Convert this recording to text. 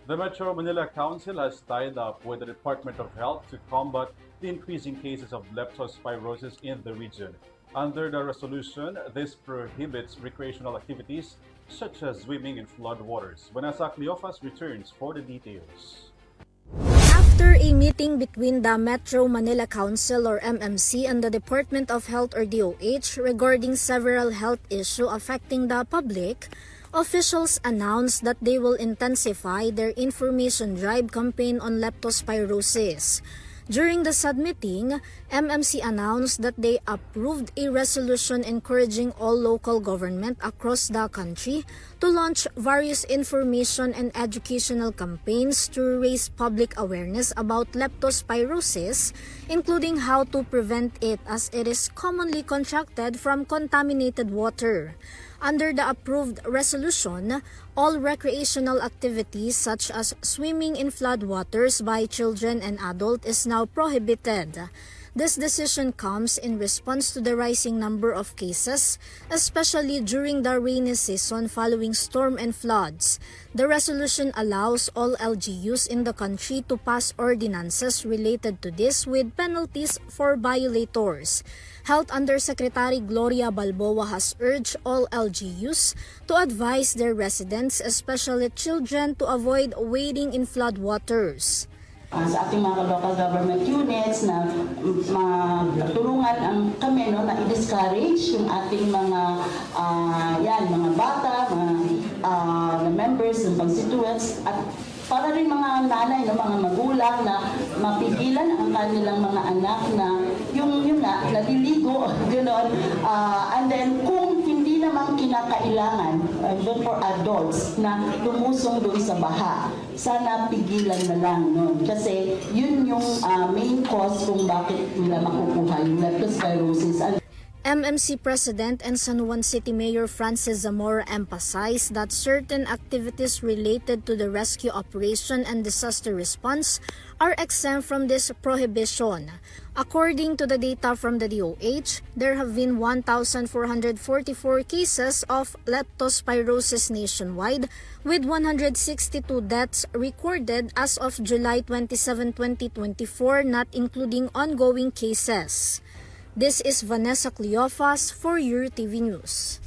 The Metro Manila Council has tied up with the Department of Health to combat the increasing cases of leptospirosis in the region. Under the resolution, this prohibits recreational activities such as swimming in floodwaters. Vanessa Cleofas returns for the details. After a meeting between the Metro Manila Council or MMC and the Department of Health or DOH regarding several health issues affecting the public, officials announced that they will intensify their information drive campaign on leptospirosis. During the said meeting, MMC announced that they approved a resolution encouraging all local government across the country to launch various information and educational campaigns to raise public awareness about leptospirosis, including how to prevent it as it is commonly contracted from contaminated water. Under the approved resolution, all recreational activities such as swimming in floodwaters by children and adults is now prohibited. This decision comes in response to the rising number of cases, especially during the rainy season following storm and floods. The resolution allows all LGUs in the country to pass ordinances related to this with penalties for violators. Health Undersecretary Gloria Balboa has urged all LGUs to advise their residents, especially children, to avoid wading in floodwaters. Sa ating mga local government units na matulungan kami na i-discourage yung ating mga mga bata, mga members ng constituents at para rin mga nanay, mga magulang na mapigilan ang kanilang mga anak na yung naliligo, gano'n. And then kung hindi naman kinakailangan for adults na lumusong doon sa baha, sana pigilan na lang nun. Kasi yun yung main cause kung bakit nila makukuha yung leptospirosis. MMC President and San Juan City Mayor Francis Zamora emphasized that certain activities related to the rescue operation and disaster response are exempt from this prohibition. According to the data from the DOH, there have been 1,444 cases of leptospirosis nationwide, with 162 deaths recorded as of July 27, 2024, not including ongoing cases. This is Vanessa Cleofas for EuroTV News.